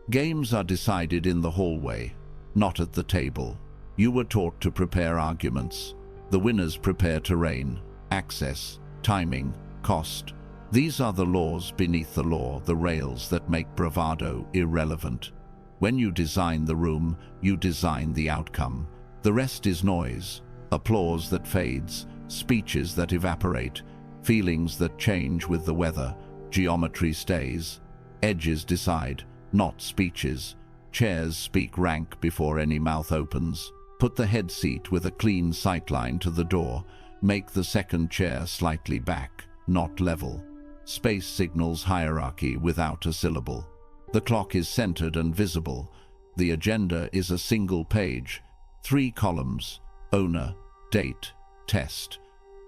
Games are decided in the hallway, not at the table. You were taught to prepare arguments. The winners prepare terrain, access, timing, cost. These are the laws beneath the law, the rails that make bravado irrelevant. When you design the room, you design the outcome. The rest is noise, applause that fades, speeches that evaporate, feelings that change with the weather, geometry stays. Edges decide, not speeches. Chairs speak rank before any mouth opens. Put the head seat with a clean sightline to the door. Make the second chair slightly back, not level. Space signals hierarchy without a syllable. The clock is centered and visible. The agenda is a single page, 3 columns: owner, date, test.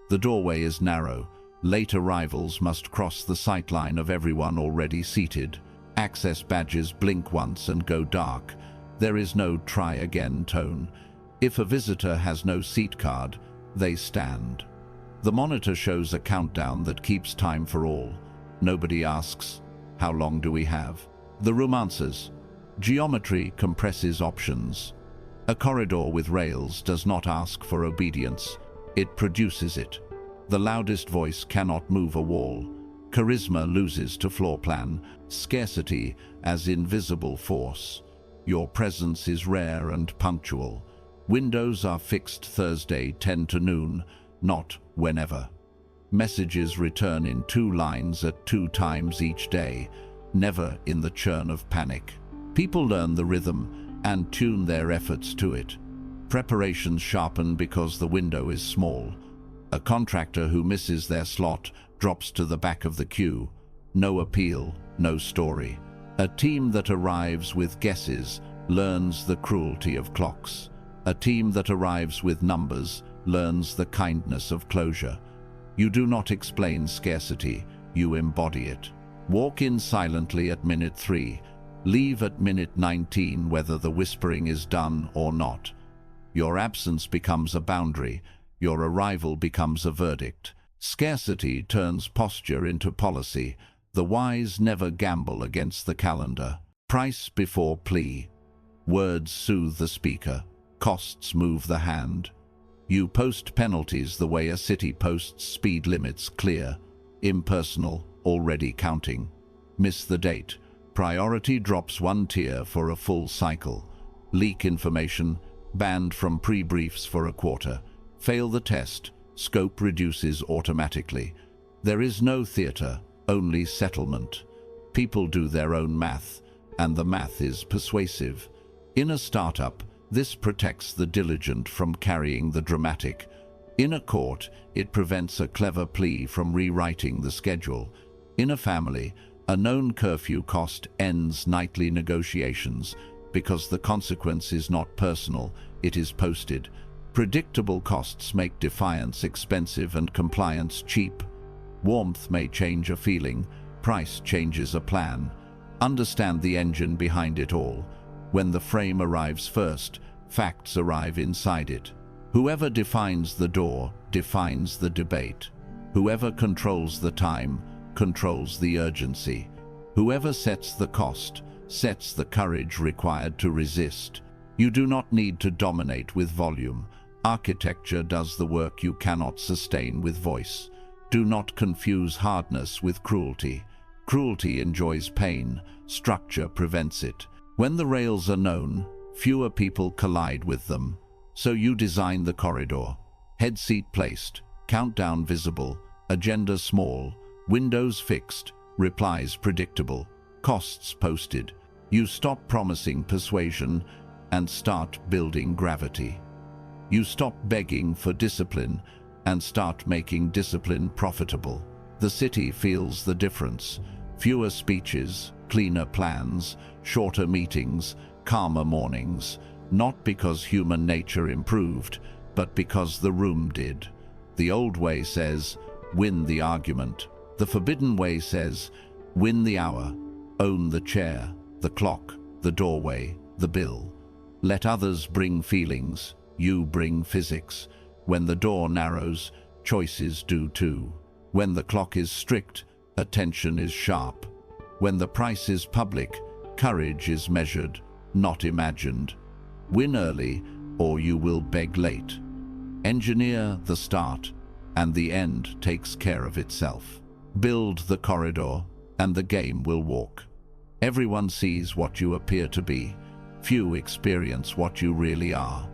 The doorway is narrow. Late arrivals must cross the sightline of everyone already seated. Access badges blink once and go dark. There is no try again tone. If a visitor has no seat card, they stand. The monitor shows a countdown that keeps time for all. Nobody asks, "How long do we have?" The room answers. Geometry compresses options. A corridor with rails does not ask for obedience. It produces it. The loudest voice cannot move a wall. Charisma loses to floor plan. Scarcity as invisible force. Your presence is rare and punctual. Windows are fixed Thursday 10 to noon, not whenever. Messages return in 2 lines at 2 times each day, never in the churn of panic. People learn the rhythm and tune their efforts to it. Preparations sharpen because the window is small. A contractor who misses their slot drops to the back of the queue. No appeal, no story. A team that arrives with guesses learns the cruelty of clocks. A team that arrives with numbers learns the kindness of closure. You do not explain scarcity, you embody it. Walk in silently at minute 3. Leave at minute 19 whether the whispering is done or not. Your absence becomes a boundary. Your arrival becomes a verdict. Scarcity turns posture into policy. The wise never gamble against the calendar. Price before plea. Words soothe the speaker. Costs move the hand. You post penalties the way a city posts speed limits, clear, impersonal, already counting. Miss the date. Priority drops 1 tier for a full cycle. Leak information, banned from pre-briefs for a quarter. Fail the test, scope reduces automatically. There is no theater, only settlement. People do their own math, and the math is persuasive. In a startup, this protects the diligent from carrying the dramatic. In a court, it prevents a clever plea from rewriting the schedule. In a family, a known curfew cost ends nightly negotiations because the consequence is not personal, it is posted. Predictable costs make defiance expensive and compliance cheap. Warmth may change a feeling, price changes a plan. Understand the engine behind it all. When the frame arrives first, facts arrive inside it. Whoever defines the door defines the debate. Whoever controls the time controls the urgency. Whoever sets the cost sets the courage required to resist. You do not need to dominate with volume. Architecture does the work you cannot sustain with voice. Do not confuse hardness with cruelty. Cruelty enjoys pain. Structure prevents it. When the rails are known, fewer people collide with them. So you design the corridor. Head seat placed, countdown visible, agenda small, windows fixed, replies predictable, costs posted. You stop promising persuasion and start building gravity. You stop begging for discipline and start making discipline profitable. The city feels the difference. Fewer speeches, cleaner plans, shorter meetings, calmer mornings. Not because human nature improved, but because the room did. The old way says, win the argument. The forbidden way says, win the hour, own the chair, the clock, the doorway, the bill. Let others bring feelings, you bring physics. When the door narrows, choices do too. When the clock is strict, attention is sharp. When the price is public, Courage is measured, not imagined. Win early, or you will beg late. Engineer the start, and the end takes care of itself. Build the corridor, and the game will walk. Everyone sees what you appear to be. Few experience what you really are.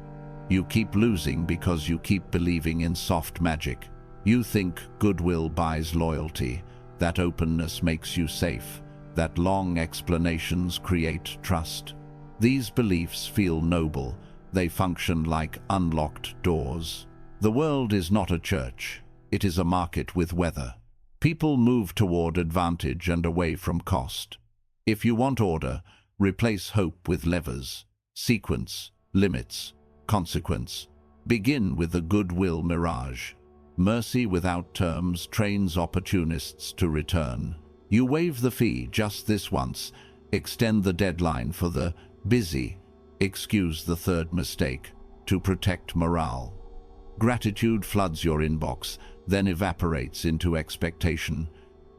You keep losing because you keep believing in soft magic. You think goodwill buys loyalty, that openness makes you safe, that long explanations create trust. These beliefs feel noble. They function like unlocked doors. The world is not a church. It is a market with weather. People move toward advantage and away from cost. If you want order, replace hope with levers, sequence, limits, consequence. Begin with the goodwill mirage. Mercy without terms trains opportunists to return. You waive the fee just this once, extend the deadline for the busy, excuse the third mistake, to protect morale. Gratitude floods your inbox, then evaporates into expectation.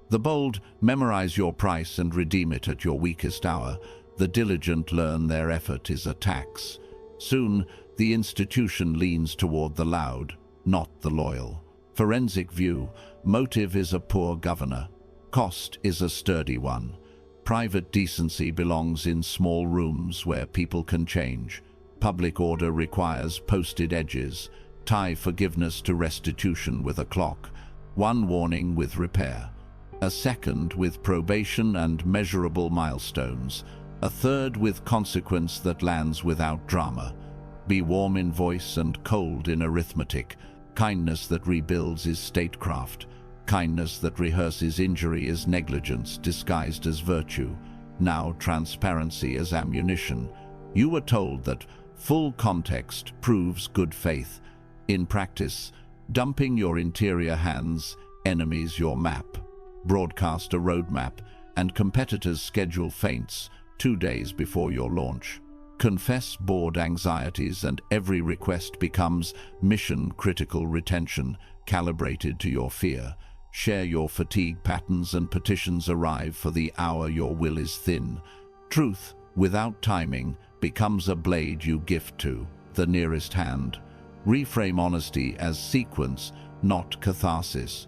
The bold memorize your price and redeem it at your weakest hour. The diligent learn their effort is a tax. Soon, the institution leans toward the loud, not the loyal. Forensic view, motive is a poor governor. Cost is a sturdy one. Private decency belongs in small rooms where people can change. Public order requires posted edges. Tie forgiveness to restitution with a clock. One warning with repair. A second with probation and measurable milestones. A third with consequence that lands without drama. Be warm in voice and cold in arithmetic. Kindness that rebuilds is statecraft. Kindness that rehearses injury is negligence disguised as virtue. Now transparency as ammunition. You were told that full context proves good faith. In practice, dumping your interior hands, enemies your map. Broadcast a roadmap, and competitors schedule feints 2 days before your launch. Confess board anxieties, and every request becomes mission-critical retention, calibrated to your fear. Share your fatigue patterns, and petitions arrive for the hour your will is thin. Truth, without timing, becomes a blade you gift to the nearest hand. Reframe honesty as sequence, not catharsis.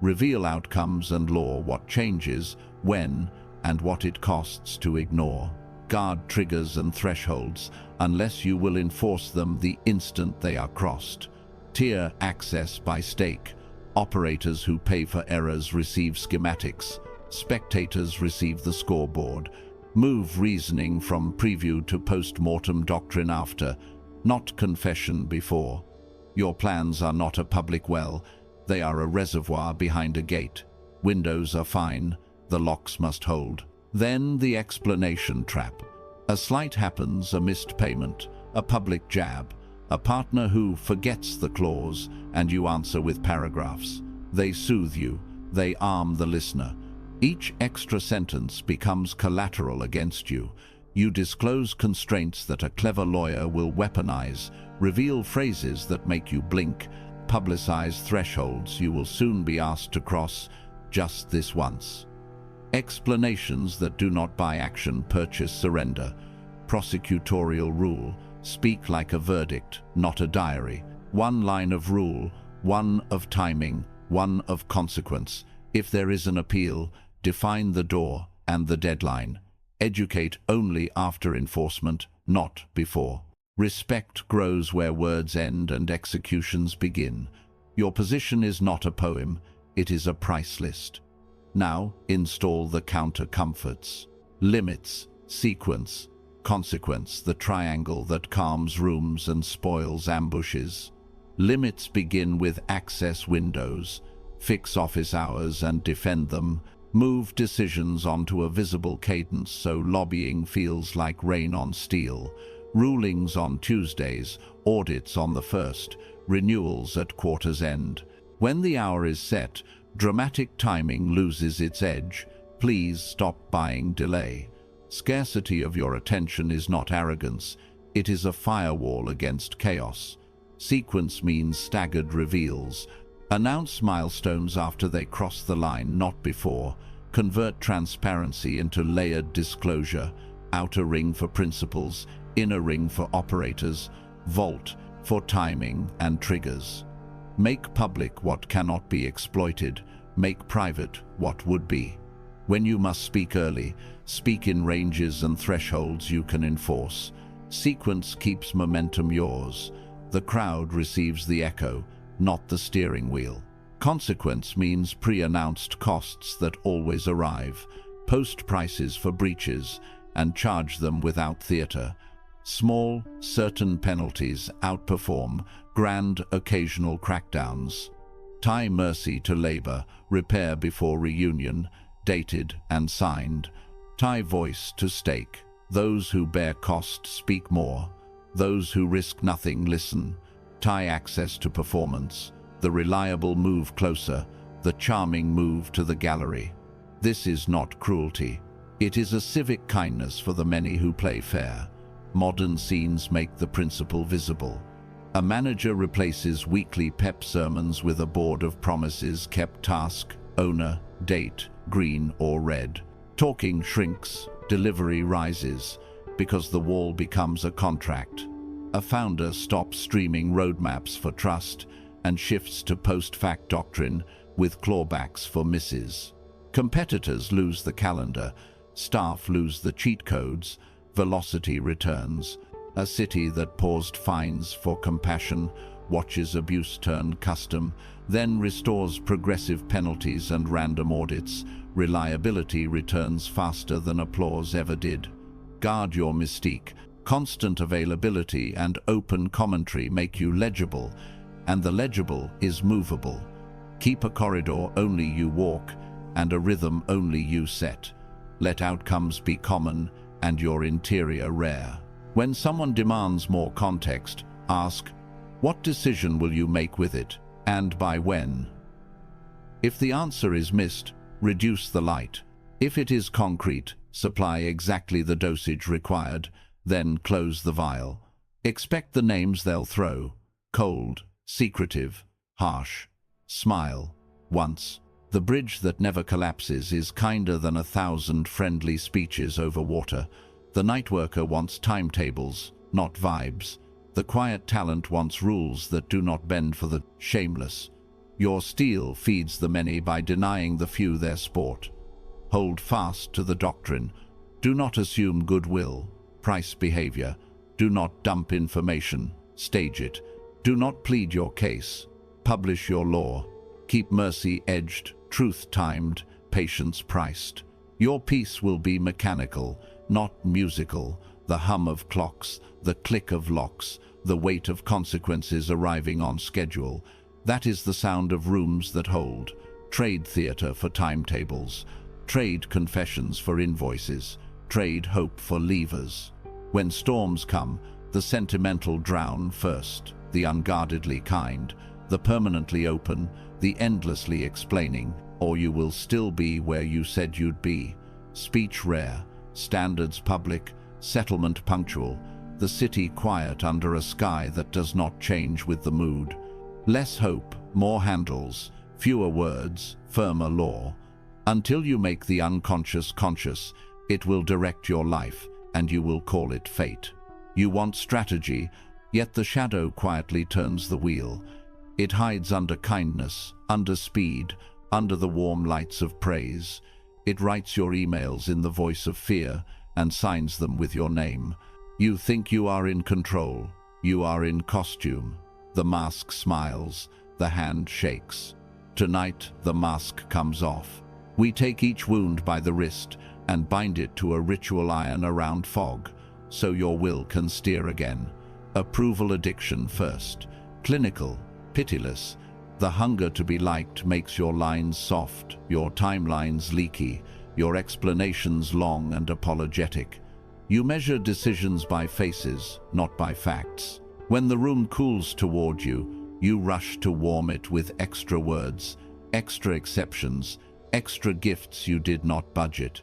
Reveal outcomes and law, what changes, when, and what it costs to ignore. Guard triggers and thresholds, unless you will enforce them the instant they are crossed. Tier access by stake. Operators who pay for errors receive schematics. Spectators receive the scoreboard. Move reasoning from preview to post-mortem doctrine after, not confession before. Your plans are not a public well. They are a reservoir behind a gate. Windows are fine. The locks must hold. Then the explanation trap. A slight happens, a missed payment, a public jab, a partner who forgets the clause, and you answer with paragraphs. They soothe you. They arm the listener. Each extra sentence becomes collateral against you. You disclose constraints that a clever lawyer will weaponize, reveal phrases that make you blink, publicize thresholds you will soon be asked to cross just this once. Explanations that do not buy action purchase surrender. Prosecutorial rule. Speak like a verdict, not a diary. One line of rule, one of timing, one of consequence. If there is an appeal, define the door and the deadline. Educate only after enforcement, not before. Respect grows where words end and executions begin. Your position is not a poem, it is a price list. Now, install the counter-comforts. Limits, sequence, consequence, the triangle that calms rooms and spoils ambushes. Limits begin with access windows. Fix office hours and defend them. Move decisions onto a visible cadence so lobbying feels like rain on steel. Rulings on Tuesdays, audits on the 1st, renewals at quarter's end. When the hour is set, dramatic timing loses its edge. Please stop buying delay. Scarcity of your attention is not arrogance. It is a firewall against chaos. Sequence means staggered reveals. Announce milestones after they cross the line, not before. Convert transparency into layered disclosure. outer ring for principles, inner ring for operators, vault for timing and triggers. Make public what cannot be exploited, make private what would be. When you must speak early, speak in ranges and thresholds you can enforce. Sequence keeps momentum yours. The crowd receives the echo, not the steering wheel. Consequence means pre-announced costs that always arrive. Post prices for breaches and charge them without theatre. Small, certain penalties outperform grand, occasional crackdowns. Tie mercy to labor, repair before reunion, dated and signed. Tie voice to stake. Those who bear cost speak more. Those who risk nothing listen. Tie access to performance. The reliable move closer, the charming move to the gallery. This is not cruelty. It is a civic kindness for the many who play fair. Modern scenes make the principle visible. A manager replaces weekly pep sermons with a board of promises kept: task, owner, date, green or red. Talking shrinks, delivery rises, because the wall becomes a contract. A founder stops streaming roadmaps for trust and shifts to post-fact doctrine with clawbacks for misses. Competitors lose the calendar, staff lose the cheat codes, velocity returns. A city that paused fines for compassion watches abuse turn custom, then restores progressive penalties and random audits. Reliability returns faster than applause ever did. Guard your mystique. Constant availability and open commentary make you legible, and the legible is movable. Keep a corridor only you walk, and a rhythm only you set. Let outcomes be common, and your interior rare. When someone demands more context, ask, what decision will you make with it, and by when? If the answer is missed, reduce the light. If it is concrete, supply exactly the dosage required, then close the vial. Expect the names they'll throw: cold, secretive, harsh. Smile. Once. The bridge that never collapses is kinder than 1,000 friendly speeches over water. The night worker wants timetables, not vibes. The quiet talent wants rules that do not bend for the shameless. Your steel feeds the many by denying the few their sport. Hold fast to the doctrine. Do not assume goodwill. Price behavior. Do not dump information. Stage it. Do not plead your case. Publish your law. Keep mercy edged, truth timed, patience priced. Your peace will be mechanical, not musical. The hum of clocks, the click of locks, the weight of consequences arriving on schedule. That is the sound of rooms that hold. Trade theater for timetables. Trade confessions for invoices. Trade hope for levers. When storms come, the sentimental drown first, the unguardedly kind, the permanently open, the endlessly explaining, or you will still be where you said you'd be. Speech rare, standards public, settlement punctual, the city quiet under a sky that does not change with the mood. Less hope, more handles, fewer words, firmer law. Until you make the unconscious conscious, it will direct your life, and you will call it fate. You want strategy, yet the shadow quietly turns the wheel. It hides under kindness, under speed, under the warm lights of praise. It writes your emails in the voice of fear and signs them with your name. You think you are in control. You are in costume. The mask smiles. The hand shakes. Tonight, the mask comes off. We take each wound by the wrist and bind it to a ritual iron around fog, so your will can steer again. Approval addiction first. Clinical. Pitiless. The hunger to be liked makes your lines soft, your timelines leaky, your explanations long and apologetic. You measure decisions by faces, not by facts. When the room cools toward you, you rush to warm it with extra words, extra exceptions, extra gifts you did not budget.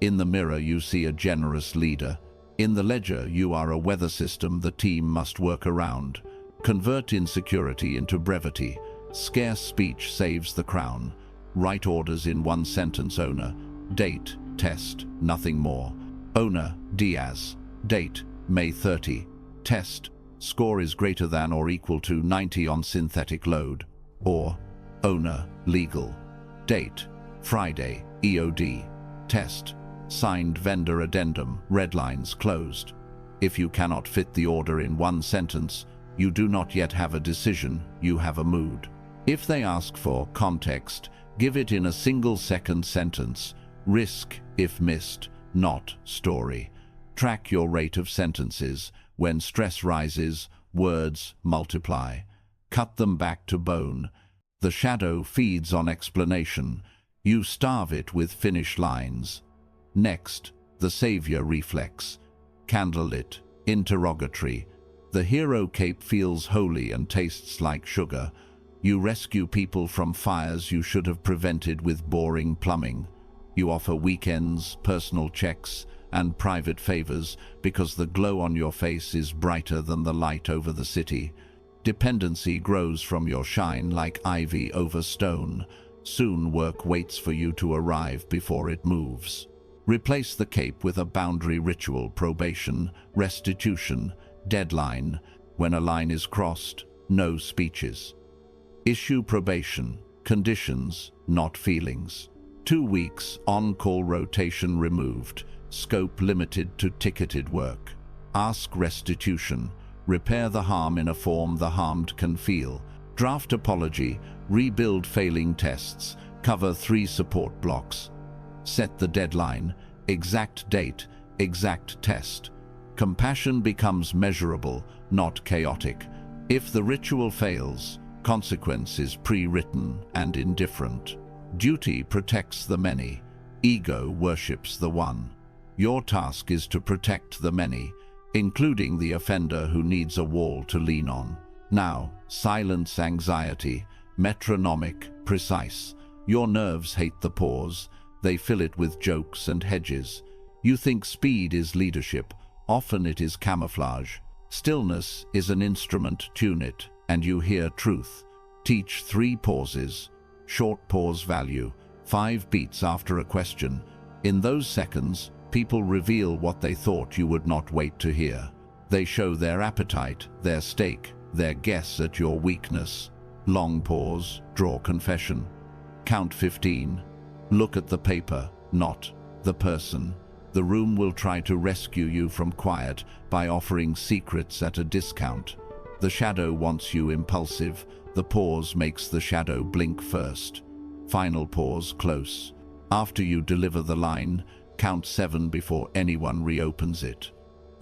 In the mirror you see a generous leader. In the ledger you are a weather system the team must work around. Convert insecurity into brevity. Scarce speech saves the crown. Write orders in one sentence, owner. Date, test, nothing more. Owner, Diaz. Date, May 30. Test, score is greater than or equal to 90 on synthetic load. Or, owner, legal. Date, Friday, EOD. Test, signed vendor addendum, red lines closed. If you cannot fit the order in one sentence, you do not yet have a decision, you have a mood. If they ask for context, give it in a single-second sentence. Risk, if missed, not story. Track your rate of sentences. When stress rises, words multiply. Cut them back to bone. The shadow feeds on explanation. You starve it with finish lines. Next, the savior reflex. Candlelit, interrogatory. The hero cape feels holy and tastes like sugar. You rescue people from fires you should have prevented with boring plumbing. You offer weekends, personal checks, and private favors because the glow on your face is brighter than the light over the city. Dependency grows from your shine like ivy over stone. Soon work waits for you to arrive before it moves. Replace the cape with a boundary ritual: probation, restitution, deadline. When a line is crossed, no speeches. Issue probation, conditions, not feelings. 2 weeks, on-call rotation removed, scope limited to ticketed work. Ask restitution, repair the harm in a form the harmed can feel. Draft apology, rebuild failing tests, cover 3 support blocks. Set the deadline, exact date, exact test. Compassion becomes measurable, not chaotic. If the ritual fails, consequence is pre-written and indifferent. Duty protects the many. Ego worships the one. Your task is to protect the many, including the offender who needs a wall to lean on. Now, silence anxiety, metronomic, precise. Your nerves hate the pause. They fill it with jokes and hedges. You think speed is leadership. Often it is camouflage. Stillness is an instrument, tune it, and you hear truth. Teach 3 pauses. Short pause value, 5 beats after a question. In those seconds, people reveal what they thought you would not wait to hear. They show their appetite, their stake, their guess at your weakness. Long pause, draw confession. Count 15. Look at the paper, not the person. The room will try to rescue you from quiet by offering secrets at a discount. The shadow wants you impulsive. The pause makes the shadow blink first. Final pause, close. After you deliver the line, count 7 before anyone reopens it.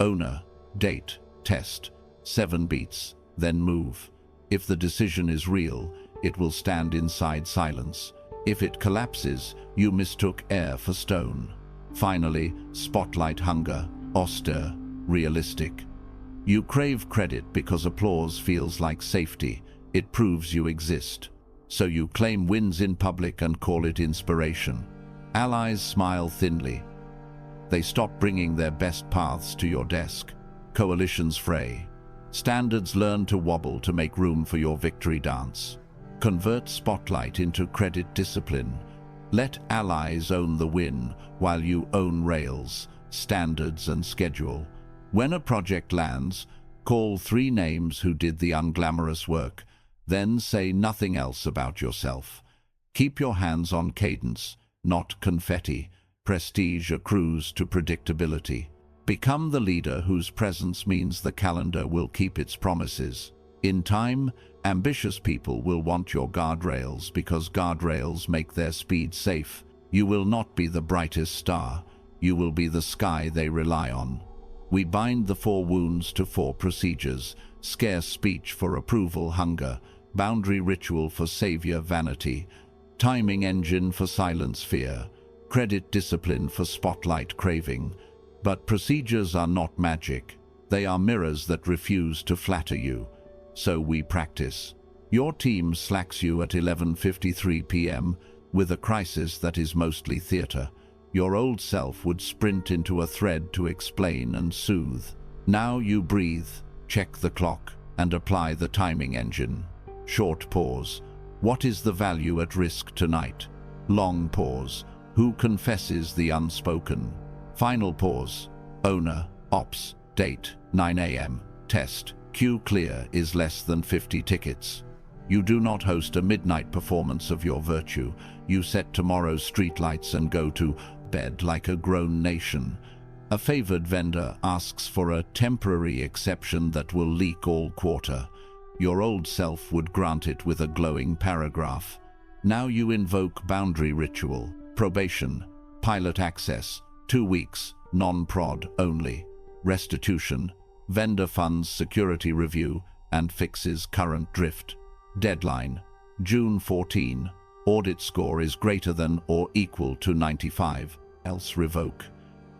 Owner, date, test, 7 beats, then move. If the decision is real, it will stand inside silence. If it collapses, you mistook air for stone. Finally, spotlight hunger, austere, realistic. You crave credit because applause feels like safety. It proves you exist. So you claim wins in public and call it inspiration. Allies smile thinly. They stop bringing their best paths to your desk. Coalitions fray. Standards learn to wobble to make room for your victory dance. Convert spotlight into credit discipline. Let allies own the win while you own rails, standards, and schedule. When a project lands, call 3 names who did the unglamorous work. Then say nothing else about yourself. Keep your hands on cadence, not confetti. Prestige accrues to predictability. Become the leader whose presence means the calendar will keep its promises. In time, ambitious people will want your guardrails because guardrails make their speed safe. You will not be the brightest star. You will be the sky they rely on. We bind the 4 wounds to 4 procedures: scarce speech for approval, hunger; boundary ritual for savior, vanity; timing engine for silence, fear; credit discipline for spotlight, craving. But procedures are not magic. They are mirrors that refuse to flatter you. So we practice. Your team slacks you at 11:53 p.m. with a crisis that is mostly theater. Your old self would sprint into a thread to explain and soothe. Now you breathe, check the clock, and apply the timing engine. Short pause. What is the value at risk tonight? Long pause. Who confesses the unspoken? Final pause. Owner, ops, date, 9 a.m. Test. Queue clear is less than 50 tickets. You do not host a midnight performance of your virtue. You set tomorrow's streetlights and go to bed like a grown nation. A favored vendor asks for a temporary exception that will leak all quarter. Your old self would grant it with a glowing paragraph. Now you invoke boundary ritual, probation, pilot access, 2 weeks, non-prod only, restitution, vendor funds security review, and fixes current drift. Deadline, June 14. Audit score is greater than or equal to 95, else revoke.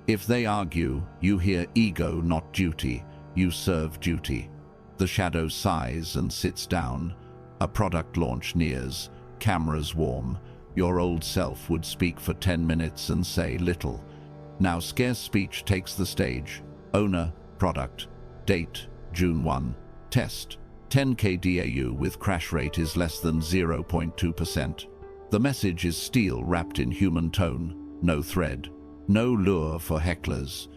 If they argue, you hear ego, not duty. You serve duty. The shadow sighs and sits down. A product launch nears. Cameras warm. Your old self would speak for 10 minutes and say little. Now scarce speech takes the stage. Owner, product, date, June 1. Test, 10K DAU with crash rate is less than 0.2%. The message is steel wrapped in human tone, no thread, no lure for hecklers.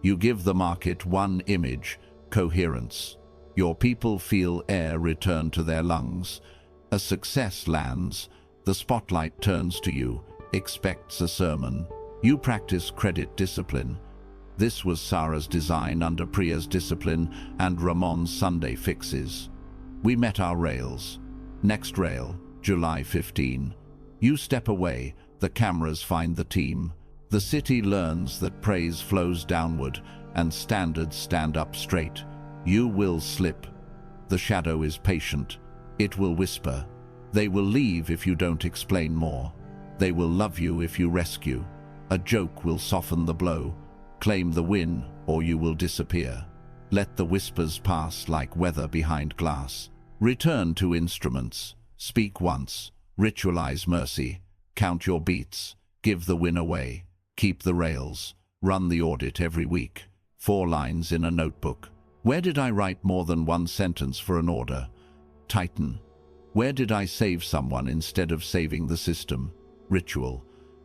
You give the market one image, coherence. Your people feel air return to their lungs. A success lands. The spotlight turns to you, expects a sermon. You practice credit discipline. This was Sarah's design under Priya's discipline and Ramon's Sunday fixes. We met our rails. Next rail, July 15. You step away, the cameras find the team. The city learns that praise flows downward and standards stand up straight. You will slip. The shadow is patient. It will whisper. They will leave if you don't explain more. They will love you if you rescue. A joke will soften the blow. Claim the win, or you will disappear. Let the whispers pass like weather behind glass. Return to instruments. Speak once. Ritualize mercy. Count your beats. Give the win away. Keep the rails. Run the audit every week. 4 lines in a notebook. Where did I write more than one sentence for an order? Titan. Where did I save someone instead of saving the system? Ritual.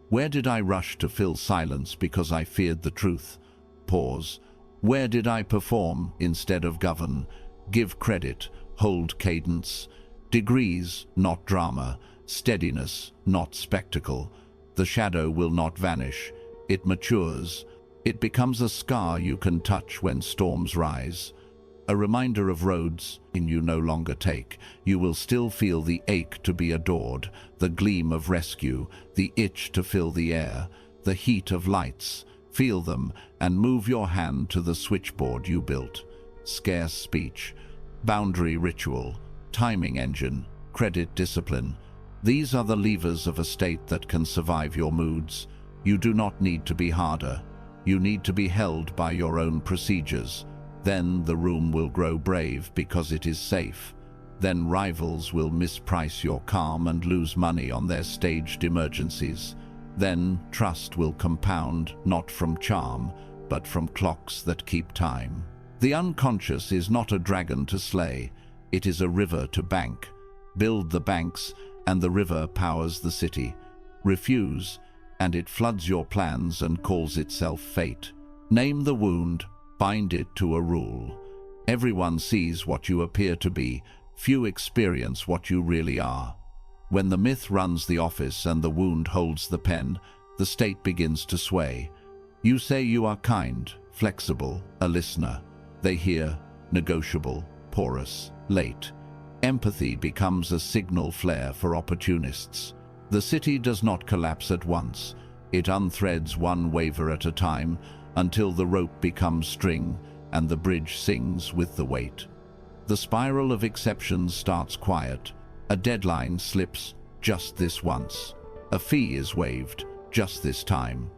Where did I rush to fill silence because I feared the truth? Pause. Where did I perform instead of govern? Give credit, hold cadence. Degrees, not drama. Steadiness, not spectacle. The shadow will not vanish. It matures. It becomes a scar you can touch when storms rise. A reminder of roads you no longer take. You will still feel the ache to be adored, the gleam of rescue, the itch to fill the air, the heat of lights. Feel them and move your hand to the switchboard you built. Scarce speech, boundary ritual, timing engine, credit discipline. These are the levers of a state that can survive your moods. You do not need to be harder. You need to be held by your own procedures. Then the room will grow brave because it is safe. Then rivals will misprice your calm and lose money on their staged emergencies. Then trust will compound, not from charm, but from clocks that keep time. The unconscious is not a dragon to slay. It is a river to bank. Build the banks, and the river powers the city. Refuse, and it floods your plans and calls itself fate. Name the wound. Bind it to a rule. Everyone sees what you appear to be. Few experience what you really are. When the myth runs the office and the wound holds the pen, the state begins to sway. You say you are kind, flexible, a listener. They hear negotiable, porous, late. Empathy becomes a signal flare for opportunists. The city does not collapse at once. It unthreads one waver at a time, until the rope becomes string and the bridge sings with the weight. The spiral of exceptions starts quiet. A deadline slips just this once. A fee is waived just this time.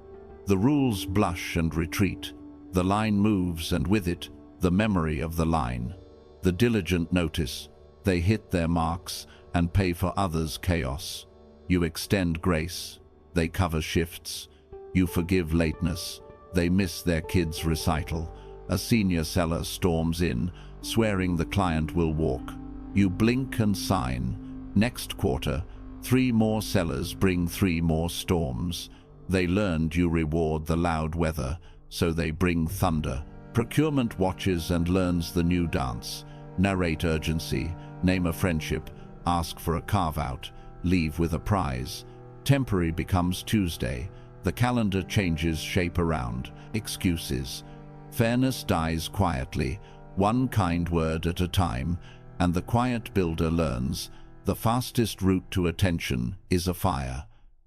The rules blush and retreat. The line moves, and with it, the memory of the line. The diligent notice. They hit their marks and pay for others' chaos. You extend grace. They cover shifts. You forgive lateness. They miss their kid's recital. A senior seller storms in, swearing the client will walk. You blink and sign. Next quarter, 3 more sellers bring 3 more storms. They learned you reward the loud weather, so they bring thunder. Procurement watches and learns the new dance. Narrate urgency, name a friendship, ask for a carve-out, leave with a prize. Temporary becomes Tuesday. The calendar changes shape around. Excuses. Fairness dies quietly, one kind word at a time, and the quiet builder learns the fastest route to attention is a fire.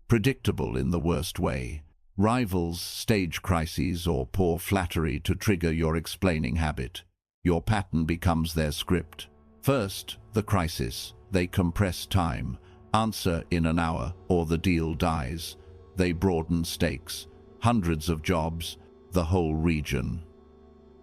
Predictable in the worst way. Rivals stage crises or pour flattery to trigger your explaining habit. Your pattern becomes their script. First, the crisis. They compress time. Answer in an hour or the deal dies. They broaden stakes. Hundreds of jobs, the whole region.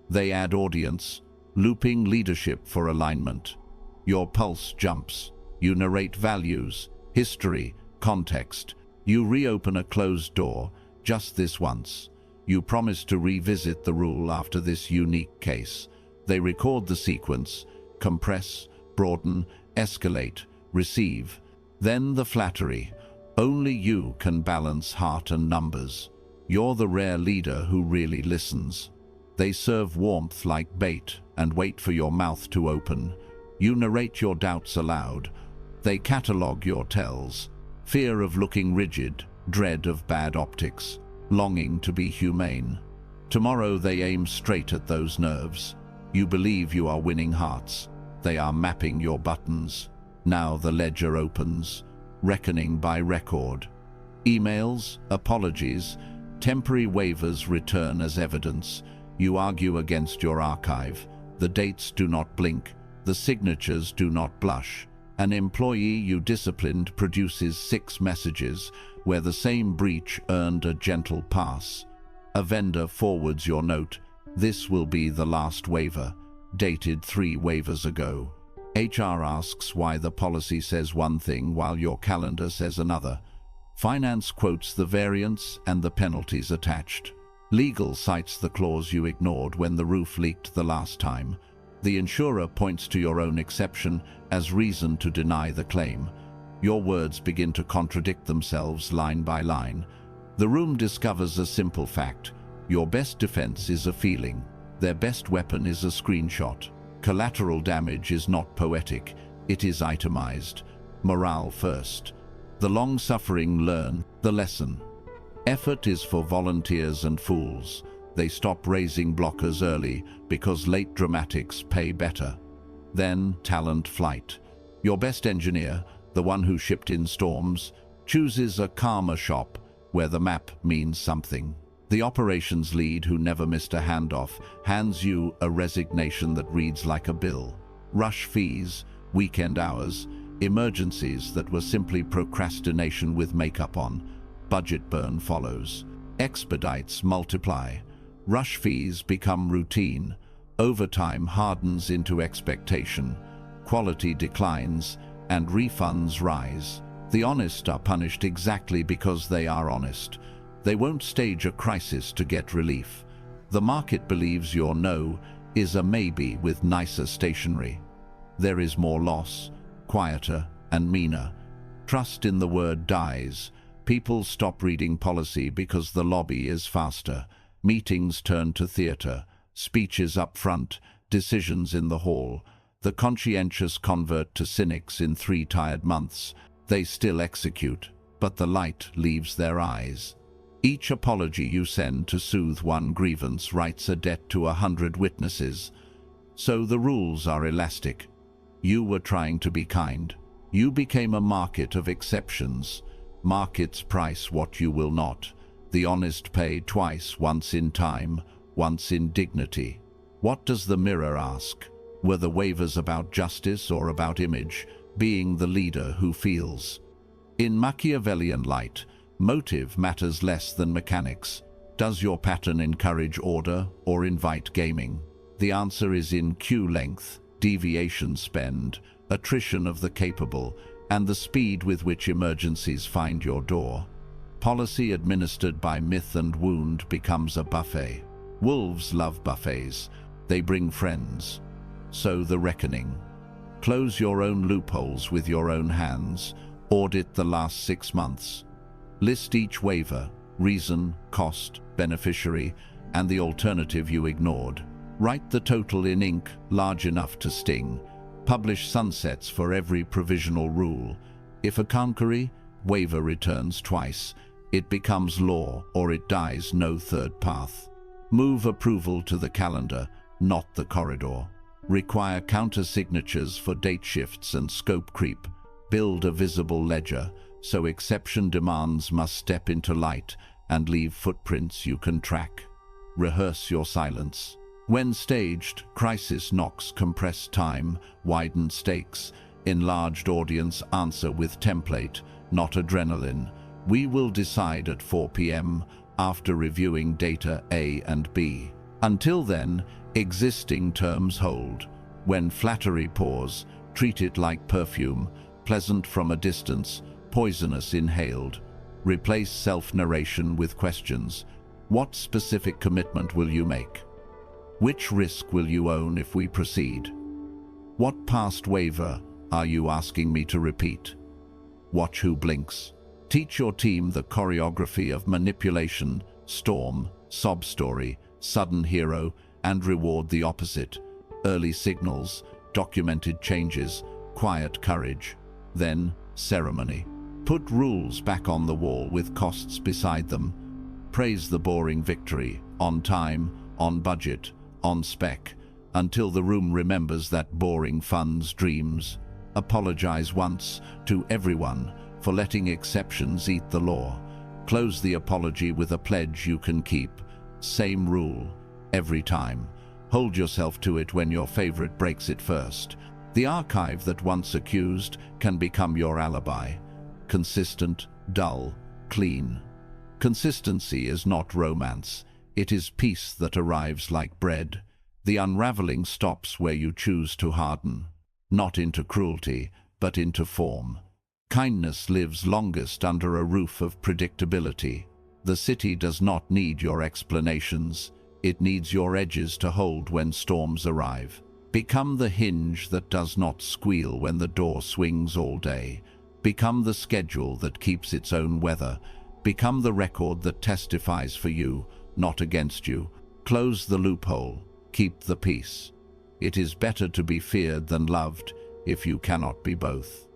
They add audience, looping leadership for alignment. Your pulse jumps. You narrate values, history, context. You reopen a closed door, just this once. You promise to revisit the rule after this unique case. They record the sequence, compress, broaden, escalate, receive. Then the flattery. Only you can balance heart and numbers. You're the rare leader who really listens. They serve warmth like bait and wait for your mouth to open. You narrate your doubts aloud. They catalogue your tells. Fear of looking rigid, dread of bad optics, longing to be humane. Tomorrow they aim straight at those nerves. You believe you are winning hearts. They are mapping your buttons. Now the ledger opens, reckoning by record. Emails, apologies, temporary waivers return as evidence. You argue against your archive. The dates do not blink. The signatures do not blush. An employee you disciplined produces 6 messages where the same breach earned a gentle pass. A vendor forwards your note. This will be the last waiver, dated 3 waivers ago. HR asks why the policy says one thing while your calendar says another. Finance quotes the variance and the penalties attached. Legal cites the clause you ignored when the roof leaked the last time. The insurer points to your own exception as reason to deny the claim. Your words begin to contradict themselves line by line. The room discovers a simple fact. Your best defense is a feeling. Their best weapon is a screenshot. Collateral damage is not poetic. It is itemized. Morale first. The long-suffering learn the lesson. Effort is for volunteers and fools. They stop raising blockers early because late dramatics pay better. Then talent flight. Your best engineer, the one who shipped in storms, chooses a calmer shop where the map means something. The operations lead who never missed a handoff hands you a resignation that reads like a bill. Rush fees, weekend hours, emergencies that were simply procrastination with makeup on. Budget burn follows. Expedites multiply. Rush fees become routine. Overtime hardens into expectation. Quality declines and refunds rise. The honest are punished exactly because they are honest. They won't stage a crisis to get relief. The market believes your no is a maybe with nicer stationery. There is more loss, quieter and meaner. Trust in the word dies. People stop reading policy because the lobby is faster. Meetings turn to theater, speeches up front, decisions in the hall. The conscientious convert to cynics in 3 tired months. They still execute, but the light leaves their eyes. Each apology you send to soothe one grievance writes a debt to 100 witnesses. So the rules are elastic. You were trying to be kind. You became a market of exceptions. Markets price what you will not. The honest pay twice, once in time, once in dignity. What does the mirror ask? Were the waivers about justice or about image, being the leader who feels? In Machiavellian light, motive matters less than mechanics. Does your pattern encourage order or invite gaming? The answer is in queue length, deviation spend, attrition of the capable, and the speed with which emergencies find your door. Policy administered by myth and wound becomes a buffet. Wolves love buffets. They bring friends. So the reckoning. Close your own loopholes with your own hands. Audit the last 6 months. List each waiver. reason, cost, beneficiary, and the alternative you ignored. Write the total in ink large enough to sting. Publish sunsets for every provisional rule. If a conquery, waiver returns twice. It becomes law, or it dies, no third path. Move approval to the calendar, not the corridor. Require counter-signatures for date shifts and scope creep. Build a visible ledger, so exception demands must step into light and leave footprints you can track. Rehearse your silence. When staged, crisis knocks compress time, widen stakes. Enlarged audience answer with template, not adrenaline. We will decide at 4 p.m. after reviewing data A and B. Until then, existing terms hold. When flattery pours, treat it like perfume, pleasant from a distance, poisonous inhaled. Replace self-narration with questions. What specific commitment will you make? Which risk will you own if we proceed? What past waiver are you asking me to repeat? Watch who blinks. Teach your team the choreography of manipulation, storm, sob story, sudden hero, and reward the opposite. Early signals, documented changes, quiet courage. Then, ceremony. Put rules back on the wall with costs beside them. Praise the boring victory, on time, on budget, on spec, until the room remembers that boring funds dreams. Apologize once to everyone for letting exceptions eat the law. Close the apology with a pledge you can keep. Same rule, every time. Hold yourself to it when your favorite breaks it first. The archive that once accused can become your alibi. Consistent, dull, clean. Consistency is not romance. It is peace that arrives like bread. The unraveling stops where you choose to harden. Not into cruelty, but into form. Kindness lives longest under a roof of predictability. The city does not need your explanations. It needs your edges to hold when storms arrive. Become the hinge that does not squeal when the door swings all day. Become the schedule that keeps its own weather. Become the record that testifies for you, not against you. Close the loophole. Keep the peace. It is better to be feared than loved if you cannot be both.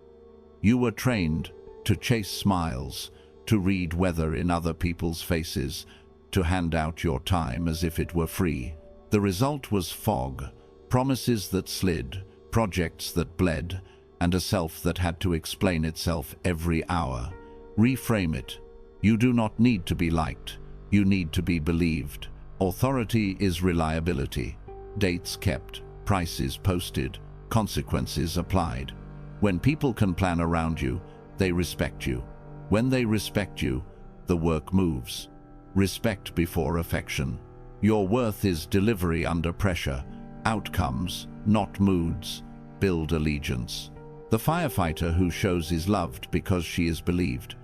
You were trained to chase smiles, to read weather in other people's faces, to hand out your time as if it were free. The result was fog, promises that slid, projects that bled, and a self that had to explain itself every hour. Reframe it. You do not need to be liked. You need to be believed. Authority is reliability. Dates kept, prices posted, consequences applied. When people can plan around you, they respect you. When they respect you, the work moves. Respect before affection. Your worth is delivery under pressure. Outcomes, not moods, build allegiance. The firefighter who shows is loved because she is believed.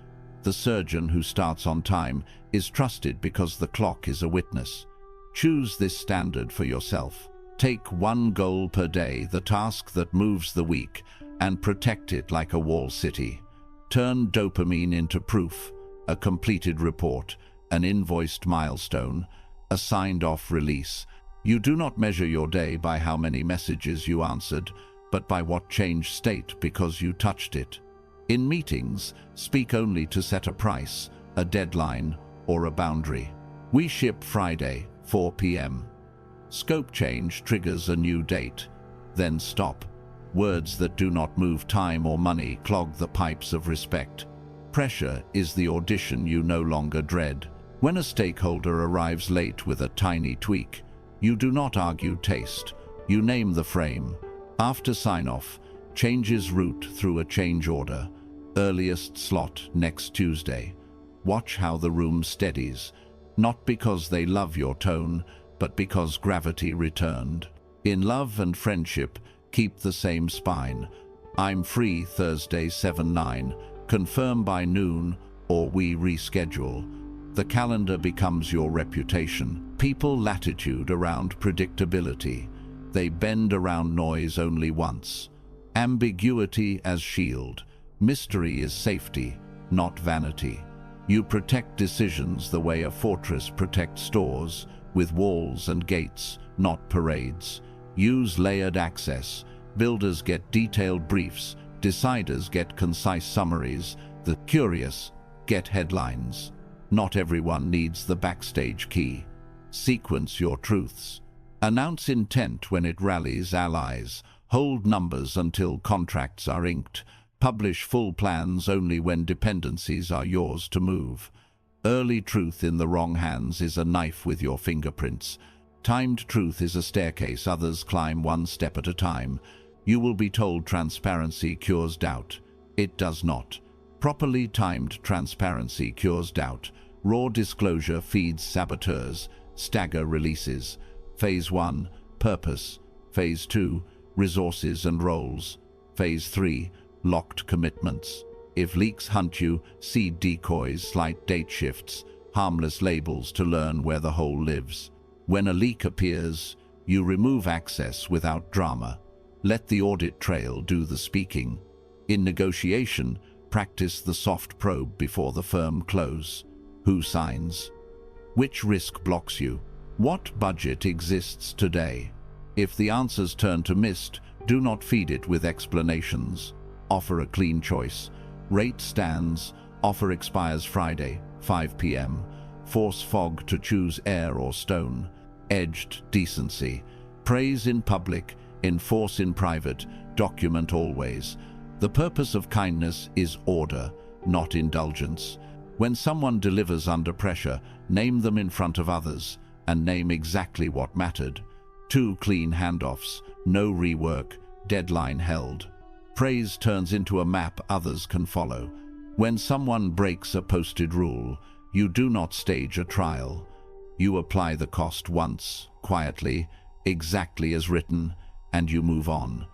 The surgeon who starts on time is trusted because the clock is a witness. Choose this standard for yourself. Take one goal per day, the task that moves the week, and protect it like a wall city. Turn dopamine into proof, a completed report, an invoiced milestone, a signed-off release. You do not measure your day by how many messages you answered, but by what changed state because you touched it. In meetings, speak only to set a price, a deadline, or a boundary. We ship Friday, 4 p.m. Scope change triggers a new date. Then stop. Words that do not move time or money clog the pipes of respect. Pressure is the audition you no longer dread. When a stakeholder arrives late with a tiny tweak, you do not argue taste. You name the frame. After sign-off, changes route through a change order. Earliest slot next Tuesday. Watch how the room steadies, not because they love your tone, but because gravity returned. In love and friendship, keep the same spine. I'm free Thursday 7/9, confirm by noon, or we reschedule. The calendar becomes your reputation. People latitude around predictability. They bend around noise only once. Ambiguity as shield. Mystery is safety, not vanity. You protect decisions the way a fortress protects stores, with walls and gates, not parades. Use layered access. Builders get detailed briefs, deciders get concise summaries, the curious get headlines. Not everyone needs the backstage key. Sequence your truths. Announce intent when it rallies allies. Hold numbers until contracts are inked. Publish full plans only when dependencies are yours to move. Early truth in the wrong hands is a knife with your fingerprints. Timed truth is a staircase others climb one step at a time. You will be told transparency cures doubt. It does not. Properly timed transparency cures doubt. Raw disclosure feeds saboteurs. Stagger releases. Phase 1, purpose. Phase 2, resources and roles. Phase 3, locked commitments. If leaks hunt you, seed decoys, slight date shifts, harmless labels to learn where the hole lives. When a leak appears, you remove access without drama. Let the audit trail do the speaking. In negotiation, practice the soft probe before the firm close. Who signs? Which risk blocks you? What budget exists today? If the answers turn to mist, do not feed it with explanations. Offer a clean choice. Rate stands. Offer expires Friday, 5 p.m. Force fog to choose air or stone. Edged decency. Praise in public, enforce in private, document always. The purpose of kindness is order, not indulgence. When someone delivers under pressure, name them in front of others, and name exactly what mattered. 2 clean handoffs, no rework, deadline held. Praise turns into a map others can follow. When someone breaks a posted rule, you do not stage a trial. You apply the cost once, quietly, exactly as written, and you move on.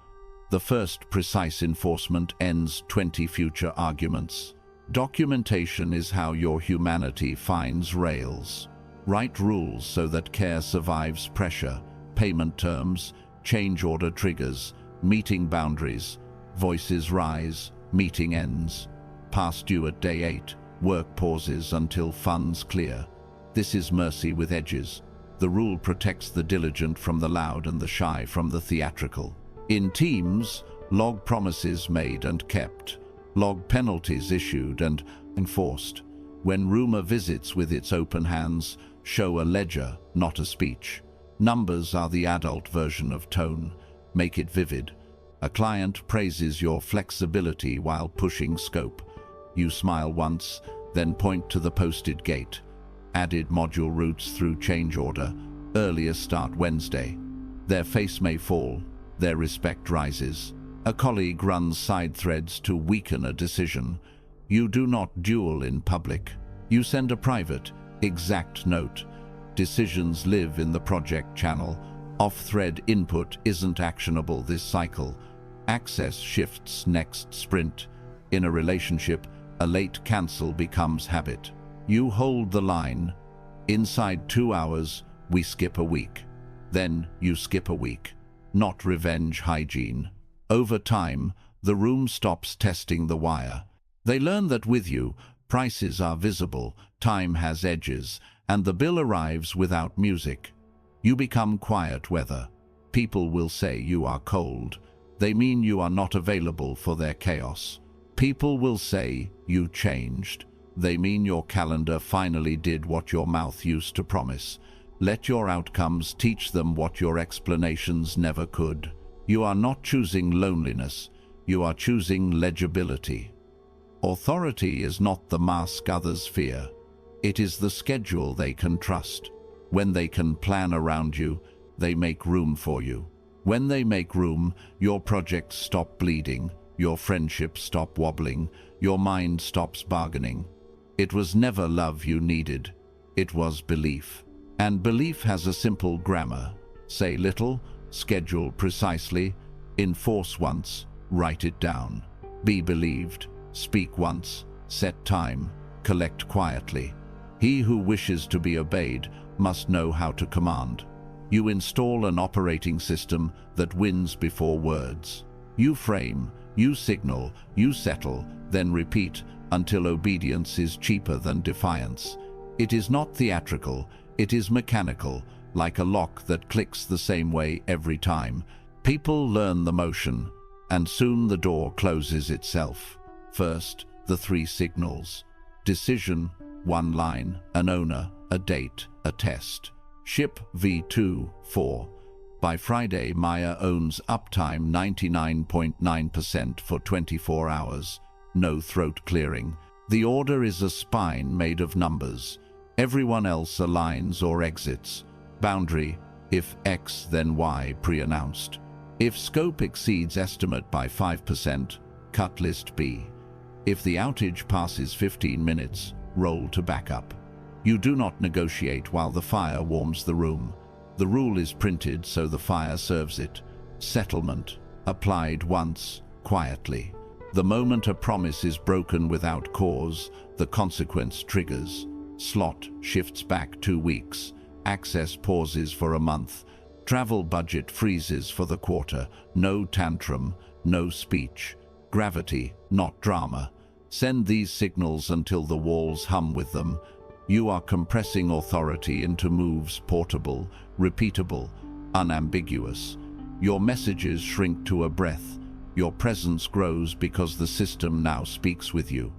The first precise enforcement ends 20 future arguments. Documentation is how your humanity finds rails. Write rules so that care survives pressure, payment terms, change order triggers, meeting boundaries, voices rise, meeting ends. Past due at day 8, work pauses until funds clear. This is mercy with edges. The rule protects the diligent from the loud and the shy from the theatrical. In teams, log promises made and kept. Log penalties issued and enforced. When rumor visits with its open hands, show a ledger, not a speech. Numbers are the adult version of tone. Make it vivid. A client praises your flexibility while pushing scope. You smile once, then point to the posted gate. Added module routes through change order. Earliest start Wednesday. Their face may fall. Their respect rises. A colleague runs side threads to weaken a decision. You do not duel in public. You send a private, exact note. Decisions live in the project channel. Off-thread input isn't actionable this cycle. Access shifts next sprint. In a relationship, a late cancel becomes habit. You hold the line. Inside 2 hours, we skip a week. Then you skip a week. Not revenge hygiene. Over time, the room stops testing the wire. They learn that with you, prices are visible, time has edges, and the bill arrives without music. You become quiet weather. People will say you are cold. They mean you are not available for their chaos. People will say you changed. They mean your calendar finally did what your mouth used to promise. Let your outcomes teach them what your explanations never could. You are not choosing loneliness. You are choosing legibility. Authority is not the mask others fear. It is the schedule they can trust. When they can plan around you, they make room for you. When they make room, your projects stop bleeding, your friendships stop wobbling, your mind stops bargaining. It was never love you needed. It was belief. And belief has a simple grammar. Say little, schedule precisely, enforce once, write it down. Be believed, speak once, set time, collect quietly. He who wishes to be obeyed must know how to command. You install an operating system that wins before words. You frame, you signal, you settle, then repeat, until obedience is cheaper than defiance. It is not theatrical, it is mechanical, like a lock that clicks the same way every time. People learn the motion, and soon the door closes itself. First, the 3 signals. Decision, 1 line, an owner, a date, a test. Ship V2, 4. By Friday, Maya owns uptime 99.9% for 24 hours. No throat clearing. The order is a spine made of numbers. Everyone else aligns or exits. Boundary, if X then Y pre-announced. If scope exceeds estimate by 5%, cut list B. If the outage passes 15 minutes, roll to backup. You do not negotiate while the fire warms the room. The rule is printed so the fire serves it. Settlement, applied once, quietly. The moment a promise is broken without cause, the consequence triggers. Slot shifts back 2 weeks. Access pauses for a month. Travel budget freezes for the quarter. No tantrum, no speech. Gravity, not drama. Send these signals until the walls hum with them. You are compressing authority into moves portable, repeatable, unambiguous. Your messages shrink to a breath. Your presence grows because the system now speaks with you.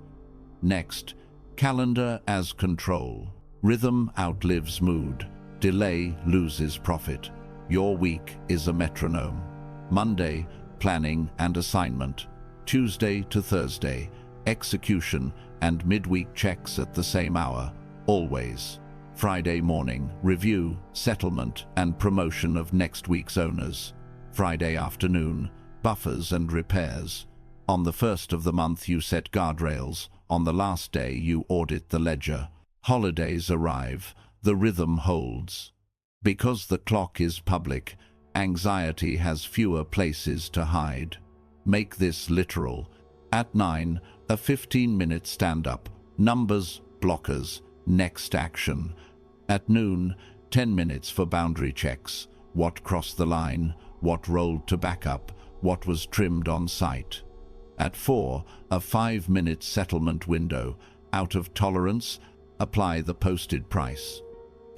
Next, calendar as control. Rhythm outlives mood. Delay loses profit. Your week is a metronome. Monday, planning and assignment. Tuesday to Thursday, execution and midweek checks at the same hour, always. Friday morning, review, settlement and promotion of next week's owners. Friday afternoon, buffers and repairs. On the first of the month you set guardrails. On the last day you audit the ledger. Holidays arrive. The rhythm holds. Because the clock is public, anxiety has fewer places to hide. Make this literal. At 9, a 15-minute stand-up. Numbers, blockers, next action. At noon, 10 minutes for boundary checks. What crossed the line, what rolled to backup, what was trimmed on site. At 4, a 5-minute settlement window. Out of tolerance, apply the posted price.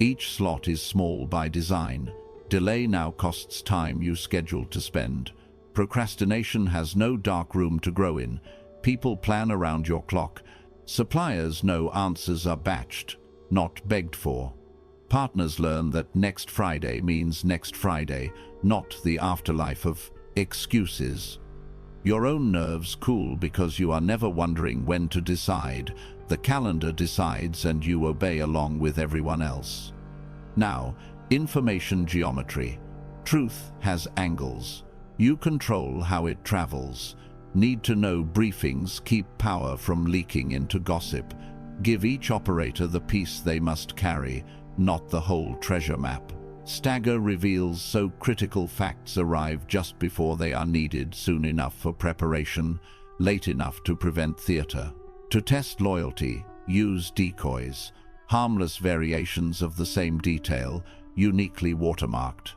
Each slot is small by design. Delay now costs time you scheduled to spend. Procrastination has no dark room to grow in. People plan around your clock. Suppliers know answers are batched, not begged for. Partners learn that next Friday means next Friday, not the afterlife of excuses. Your own nerves cool because you are never wondering when to decide. The calendar decides and you obey along with everyone else. Now, information geometry. Truth has angles. You control how it travels. Need to know briefings keep power from leaking into gossip. Give each operator the piece they must carry, not the whole treasure map. Stagger reveals so critical facts arrive just before they are needed, soon enough for preparation, late enough to prevent theater. To test loyalty, use decoys, harmless variations of the same detail, uniquely watermarked.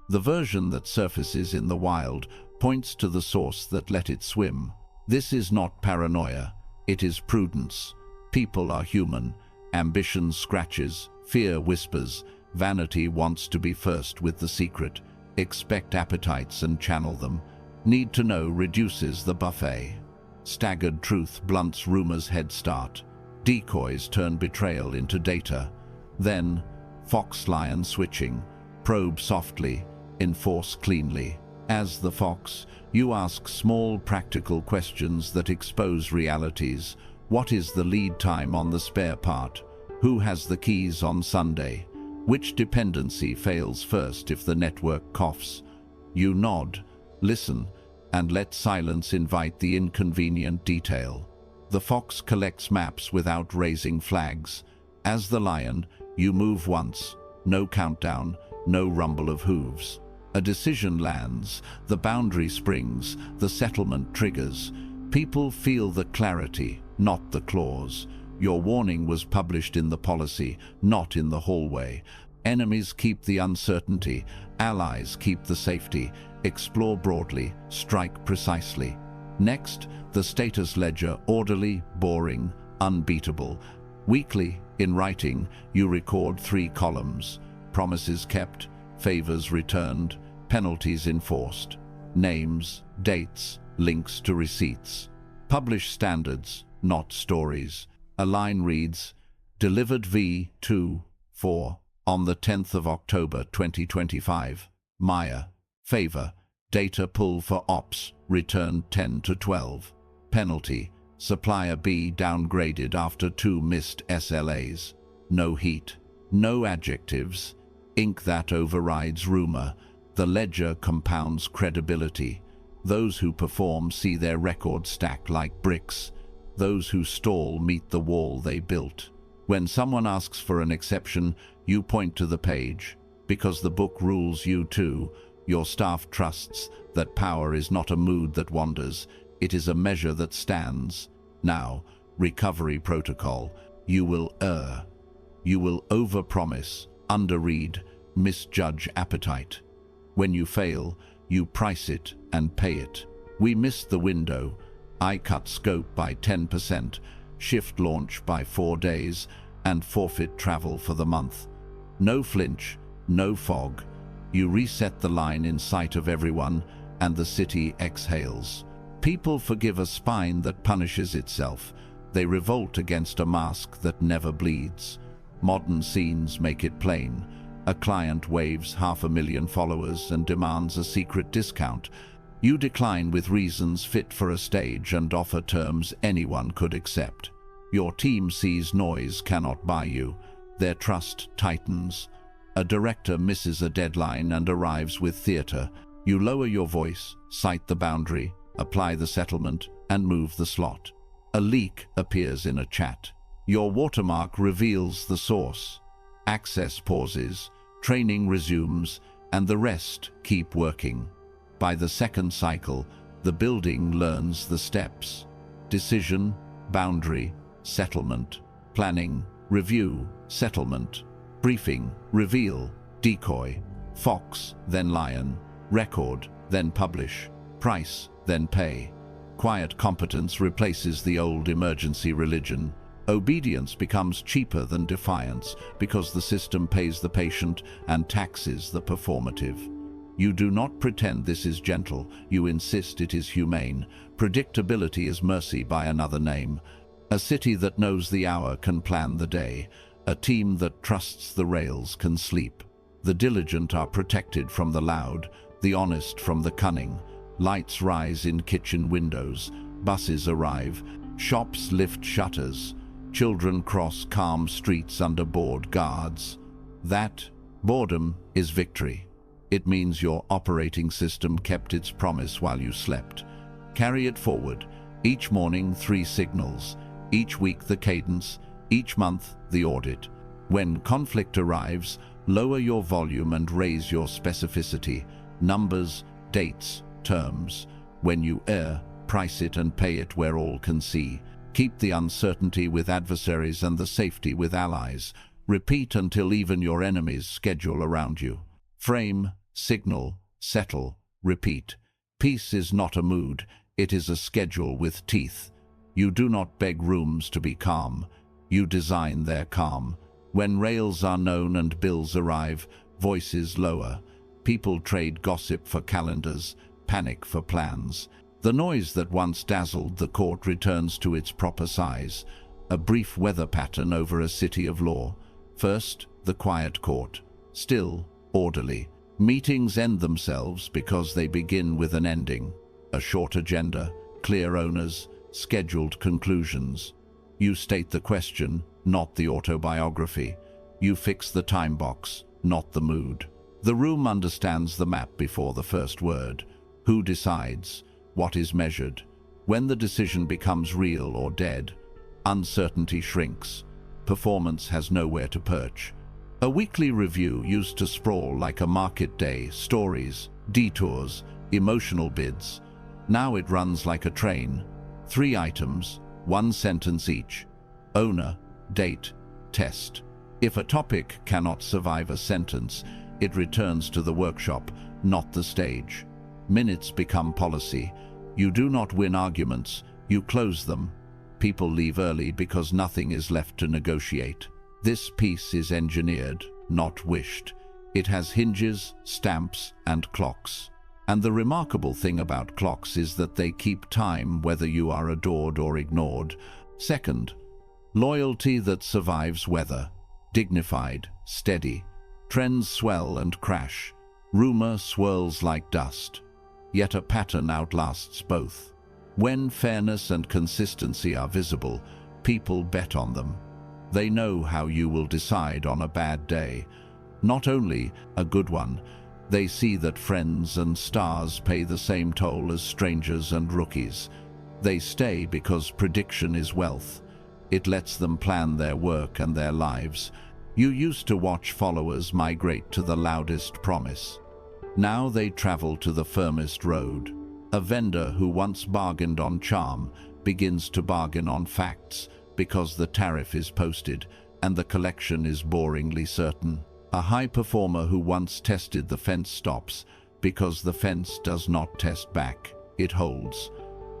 The version that surfaces in the wild points to the source that let it swim. This is not paranoia, it is prudence. People are human. Ambition scratches, fear whispers, vanity wants to be first with the secret. Expect appetites and channel them. Need to know reduces the buffet. Staggered truth blunts rumor's head start. Decoys turn betrayal into data. Then, fox-lion switching. Probe softly, enforce cleanly. As the fox, you ask small practical questions that expose realities. What is the lead time on the spare part? Who has the keys on Sunday? Which dependency fails first if the network coughs? You nod, listen, and let silence invite the inconvenient detail. The fox collects maps without raising flags. As the lion, you move once. No countdown, no rumble of hooves. A decision lands, the boundary springs, the settlement triggers. People feel the clarity, not the clause. Your warning was published in the policy, not in the hallway. Enemies keep the uncertainty, allies keep the safety. Explore broadly, strike precisely. Next, the status ledger, orderly, boring, unbeatable. Weekly, in writing, you record 3 columns: promises kept, favors returned, penalties enforced, names, dates, links to receipts. Publish standards, not stories. A line reads, delivered V2-4 on the 10th of October 2025. Maya. Favor. Data pull for ops, returned 10 to 12. Penalty. Supplier B downgraded after 2 missed SLAs. No heat. No adjectives. Ink that overrides rumor. The ledger compounds credibility. Those who perform see their record stack like bricks. Those who stall meet the wall they built. When someone asks for an exception, you point to the page. Because the book rules you too, your staff trusts that power is not a mood that wanders, it is a measure that stands. Now, recovery protocol. You will err. You will overpromise, underread, misjudge appetite. When you fail, you price it and pay it. We missed the window. I cut scope by 10%, shift launch by 4 days, and forfeit travel for the month. No flinch, no fog. You reset the line in sight of everyone, and the city exhales. People forgive a spine that punishes itself. They revolt against a mask that never bleeds. Modern scenes make it plain. A client waves 500,000 followers and demands a secret discount. You decline with reasons fit for a stage and offer terms anyone could accept. Your team sees noise cannot buy you. Their trust tightens. A director misses a deadline and arrives with theater. You lower your voice, cite the boundary, apply the settlement, and move the slot. A leak appears in a chat. Your watermark reveals the source. Access pauses, training resumes, and the rest keep working. By the second cycle, the building learns the steps: decision, boundary, settlement, planning, review, settlement, briefing, reveal, decoy, fox, then lion, record, then publish, price, then pay. Quiet competence replaces the old emergency religion. Obedience becomes cheaper than defiance because the system pays the patient and taxes the performative. You do not pretend this is gentle, you insist it is humane. Predictability is mercy by another name. A city that knows the hour can plan the day. A team that trusts the rails can sleep. The diligent are protected from the loud, the honest from the cunning. Lights rise in kitchen windows, buses arrive, shops lift shutters, children cross calm streets under bored guards. That, boredom, is victory. It means your operating system kept its promise while you slept. Carry it forward. Each morning, 3 signals. Each week, the cadence. Each month, the audit. When conflict arrives, lower your volume and raise your specificity. Numbers, dates, terms. When you err, price it and pay it where all can see. Keep the uncertainty with adversaries and the safety with allies. Repeat until even your enemies schedule around you. Frame, signal, settle, repeat. Peace is not a mood, it is a schedule with teeth. You do not beg rooms to be calm. You design their calm. When rails are known and bills arrive, voices lower. People trade gossip for calendars, panic for plans. The noise that once dazzled the court returns to its proper size. A brief weather pattern over a city of law. First, the quiet court. Still, orderly. Meetings end themselves because they begin with an ending. A short agenda, clear owners, scheduled conclusions. You state the question, not the autobiography. You fix the time box, not the mood. The room understands the map before the first word. Who decides? What is measured? When the decision becomes real or dead, uncertainty shrinks. Performance has nowhere to perch. A weekly review used to sprawl like a market day, stories, detours, emotional bids. Now it runs like a train. 3 items, 1 sentence each. Owner, date, test. If a topic cannot survive a sentence, it returns to the workshop, not the stage. Minutes become policy. You do not win arguments, you close them. People leave early because nothing is left to negotiate. This peace is engineered, not wished. It has hinges, stamps, and clocks. And the remarkable thing about clocks is that they keep time whether you are adored or ignored. Second, loyalty that survives weather. Dignified, steady. Trends swell and crash. Rumor swirls like dust. Yet a pattern outlasts both. When fairness and consistency are visible, people bet on them. They know how you will decide on a bad day. Not only a good one, they see that friends and stars pay the same toll as strangers and rookies. They stay because prediction is wealth. It lets them plan their work and their lives. You used to watch followers migrate to the loudest promise. Now they travel to the firmest road. A vendor who once bargained on charm begins to bargain on facts because the tariff is posted and the collection is boringly certain. A high performer who once tested the fence stops because the fence does not test back, it holds.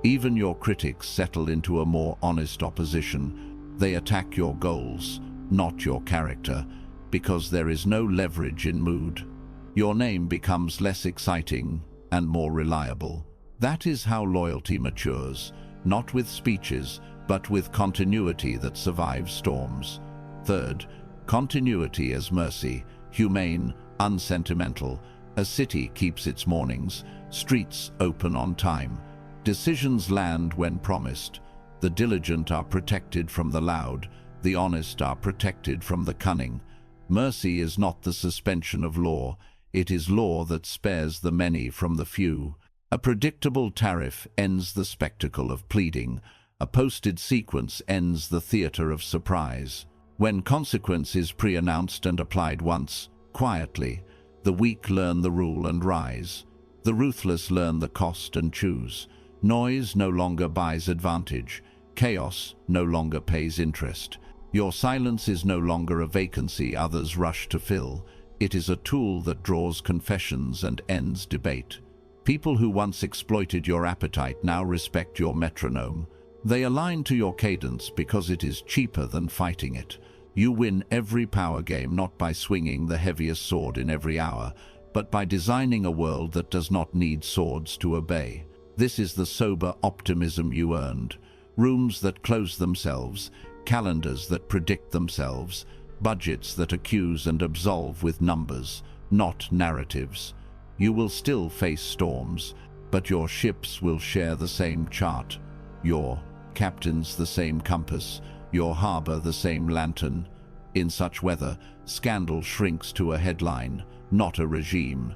Even your critics settle into a more honest opposition. They attack your goals, not your character, because there is no leverage in mood. Your name becomes less exciting and more reliable. That is how loyalty matures, not with speeches, but with continuity that survives storms. Third, continuity as mercy, humane, unsentimental. A city keeps its mornings, streets open on time. Decisions land when promised. The diligent are protected from the loud, the honest are protected from the cunning. Mercy is not the suspension of law, it is law that spares the many from the few. A predictable tariff ends the spectacle of pleading. A posted sequence ends the theater of surprise. When consequence is pre-announced and applied once, quietly, the weak learn the rule and rise. The ruthless learn the cost and choose. Noise no longer buys advantage. Chaos no longer pays interest. Your silence is no longer a vacancy others rush to fill. It is a tool that draws confessions and ends debate. People who once exploited your appetite now respect your metronome. They align to your cadence because it is cheaper than fighting it. You win every power game not by swinging the heaviest sword in every hour, but by designing a world that does not need swords to obey. This is the sober optimism you earned. Rooms that close themselves, calendars that predict themselves, budgets that accuse and absolve with numbers, not narratives. You will still face storms, but your ships will share the same chart, your captains the same compass, your harbor the same lantern. In such weather, scandal shrinks to a headline, not a regime,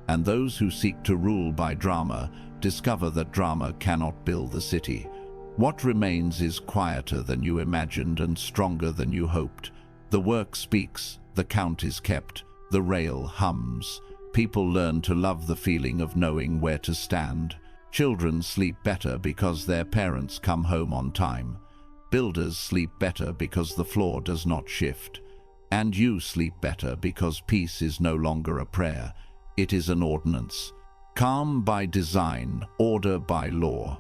and those who seek to rule by drama discover that drama cannot build the city. What remains is quieter than you imagined and stronger than you hoped. The work speaks, the count is kept, the rail hums. People learn to love the feeling of knowing where to stand. Children sleep better because their parents come home on time. Builders sleep better because the floor does not shift. And you sleep better because peace is no longer a prayer, it is an ordinance. Calm by design, order by law.